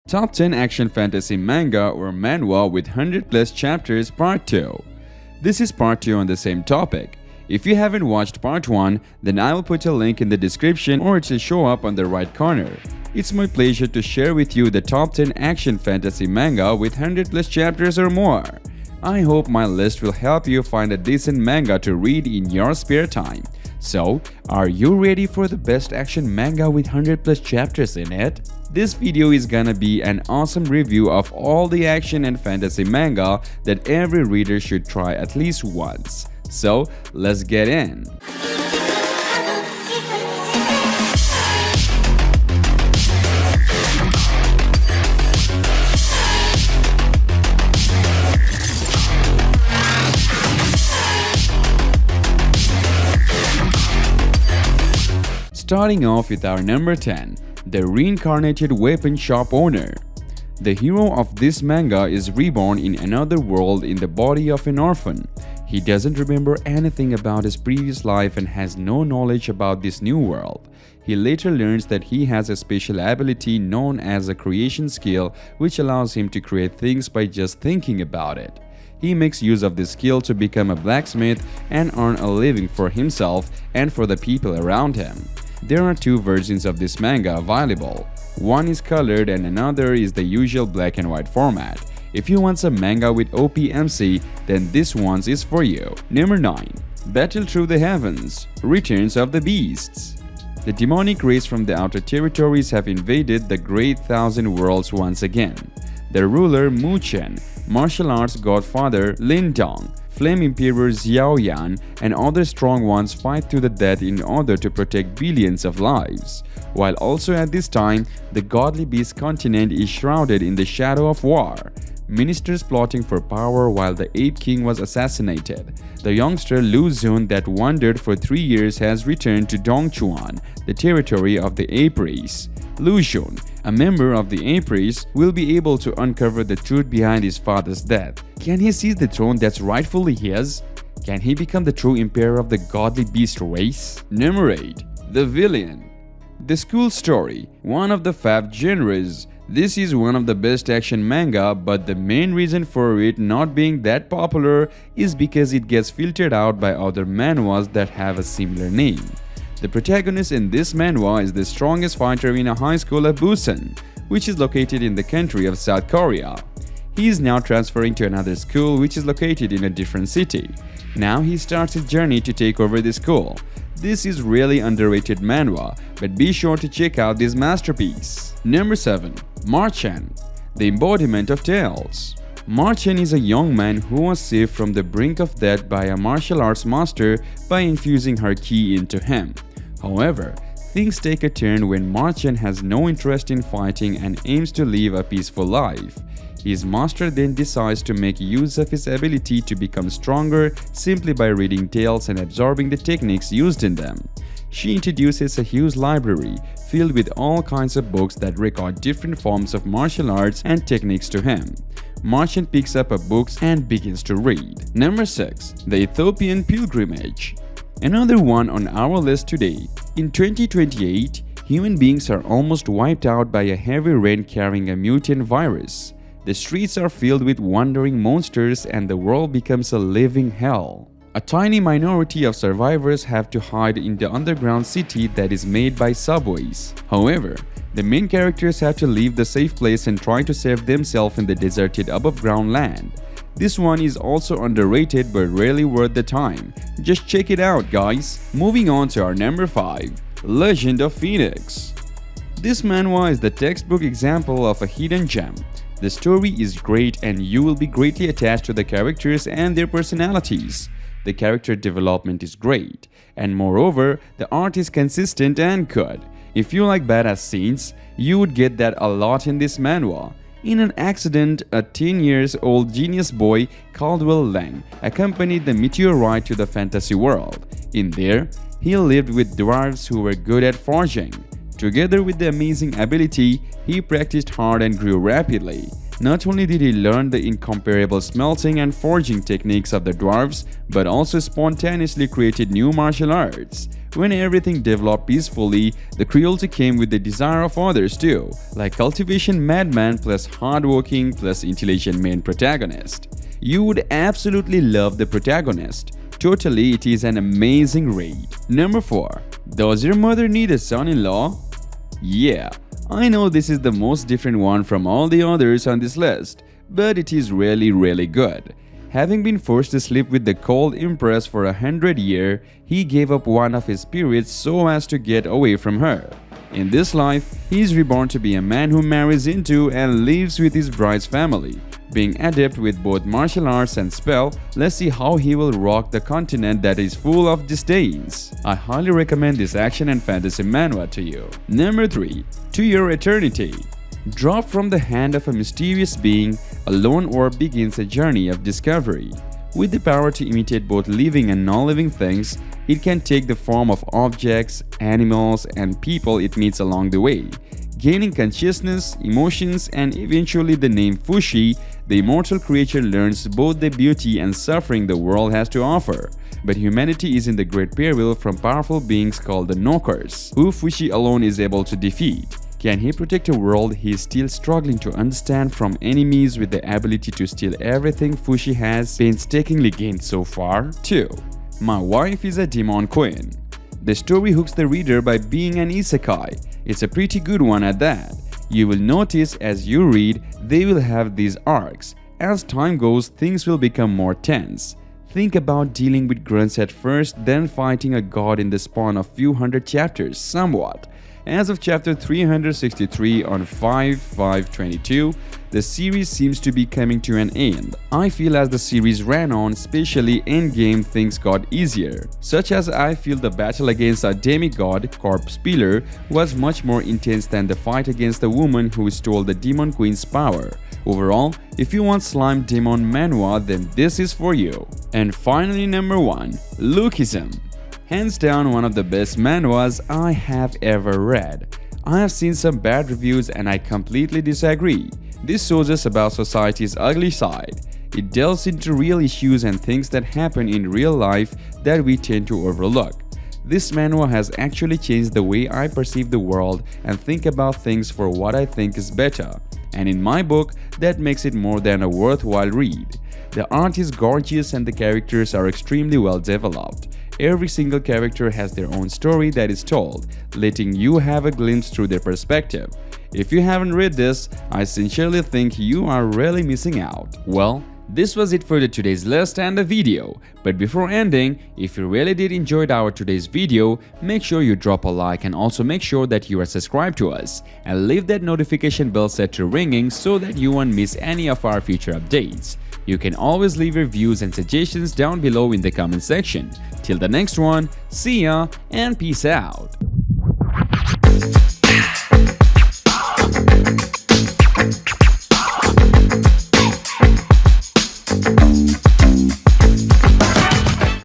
Top 10 Action Fantasy Manga or Manhwa with 100 plus chapters Part 2. This is Part 2 on the same topic. If you haven't watched Part 1, then I will put a link in the description or it will show up on the right corner. It's my pleasure to share with you the top 10 action fantasy manga with 100 plus chapters or more. I hope my list will help you find a decent manga to read in your spare time. So, are you ready for the best action manga with 100 plus chapters in it? This video is gonna be an awesome review of all the action and fantasy manga that every reader should try at least once. So, let's get in. Starting off with our number 10, the reincarnated weapon shop owner. The hero of this manga is reborn in another world in the body of an orphan. He doesn't remember anything about his previous life and has no knowledge about this new world. He later learns that he has a special ability known as a creation skill which allows him to create things by just thinking about it. He makes use of this skill to become a blacksmith and earn a living for himself and for the people around him. There are two versions of this manga available. One is colored and another is the usual black and white format. If you want some manga with OPMC, then this one is for you. Number 9. Battle Through the Heavens, Returns of the Beasts. The demonic race from the outer territories have invaded the Great Thousand Worlds once again. The ruler Mu Chen, martial arts godfather Lin Dong, Flame Emperor Xiao Yan, and other strong ones fight to the death in order to protect billions of lives. While also at this time, the godly beast continent is shrouded in the shadow of war. Ministers plotting for power while the Ape King was assassinated. The youngster Lu Xun that wandered for 3 years has returned to Dongchuan, the territory of the Ape race. Lu Xun, a member of the Ape race, will be able to uncover the truth behind his father's death. Can he seize the throne that's rightfully his? Can he become the true emperor of the godly beast race? Number 8. The Villain. The School Story, one of the 5 genres. This is one of the best action manga, but the main reason for it not being that popular is because it gets filtered out by other manhwas that have a similar name. The protagonist in this manhwa is the strongest fighter in a high school of Busan, which is located in the country of South Korea. He is now transferring to another school which is located in a different city. Now he starts his journey to take over the school. This is really underrated manhwa, but be sure to check out this masterpiece. Number 7. Marchen, the embodiment of tales. Marchen is a young man who was saved from the brink of death by a martial arts master by infusing her ki into him. However, things take a turn when Marchen has no interest in fighting and aims to live a peaceful life. His master then decides to make use of his ability to become stronger simply by reading tales and absorbing the techniques used in them. She introduces a huge library filled with all kinds of books that record different forms of martial arts and techniques to him. Marchen picks up a book and begins to read. Number 6. The Ethiopian Pilgrimage. Another one on our list today. In 2028, human beings are almost wiped out by a heavy rain carrying a mutant virus. The streets are filled with wandering monsters and the world becomes a living hell. A tiny minority of survivors have to hide in the underground city that is made by subways. However, the main characters have to leave the safe place and try to save themselves in the deserted above-ground land. This one is also underrated but really worth the time. Just check it out, guys. Moving on to our number 5, Legend of Phoenix. This manhwa is the textbook example of a hidden gem. The story is great and you will be greatly attached to the characters and their personalities. The character development is great, and moreover, the art is consistent and good. If you like badass scenes, you would get that a lot in this manhwa. In an accident, a 10-year-old genius boy, Caldwell Lang, accompanied the meteorite to the fantasy world. In there, he lived with dwarves who were good at forging. Together with the amazing ability, he practiced hard and grew rapidly. Not only did he learn the incomparable smelting and forging techniques of the dwarves, but also spontaneously created new martial arts. When everything developed peacefully, the cruelty came with the desire of others too, like cultivation madman plus hardworking plus intelligent main protagonist. You would absolutely love the protagonist. Totally, it is an amazing read. Number 4. Does your mother need a son-in-law? Yeah, I know this is the most different one from all the others on this list, but it is really good. Having been forced to sleep with the cold empress for 100 years, he gave up one of his spirits so as to get away from her. In this life, he is reborn to be a man who marries into and lives with his bride's family. Being adept with both martial arts and spell, let's see how he will rock the continent that is full of disdains. I highly recommend this action and fantasy manhwa to you. Number 3. To Your Eternity. Dropped from the hand of a mysterious being, a lone orb begins a journey of discovery. With the power to imitate both living and non-living things, it can take the form of objects, animals, and people it meets along the way. Gaining consciousness, emotions, and eventually the name Fushi, the immortal creature learns both the beauty and suffering the world has to offer. But humanity is in the great peril from powerful beings called the Knockers, who Fushi alone is able to defeat. Can he protect a world he is still struggling to understand from enemies with the ability to steal everything Fushi has painstakingly gained so far? 2. My Wife is a Demon Queen. The story hooks the reader by being an isekai. It's a pretty good one at that. You will notice as you read, they will have these arcs. As time goes, things will become more tense. Think about dealing with grunts at first, then fighting a god in the span of few hundred chapters, somewhat. As of chapter 363 on 5/5/22, the series seems to be coming to an end. I feel as the series ran on, especially endgame, things got easier. Such as I feel the battle against a demigod, Corpse Peeler, was much more intense than the fight against the woman who stole the Demon Queen's power. Overall, if you want slime demon manhwa, then this is for you. And finally, number 1, Lookism. Hands down one of the best manhwas I have ever read. I have seen some bad reviews and I completely disagree. This shows us about society's ugly side. It delves into real issues and things that happen in real life that we tend to overlook. This manhwa has actually changed the way I perceive the world and think about things for what I think is better. And in my book, that makes it more than a worthwhile read. The art is gorgeous and the characters are extremely well developed. Every single character has their own story that is told, letting you have a glimpse through their perspective. If you haven't read this, I sincerely think you are really missing out. Well, this was it for today's list and the video. But before ending, if you really did enjoy our today's video, make sure you drop a like and also make sure that you are subscribed to us and leave that notification bell set to ringing so that you won't miss any of our future updates. You can always leave your views and suggestions down below in the comment section. Till the next one, see ya and peace out.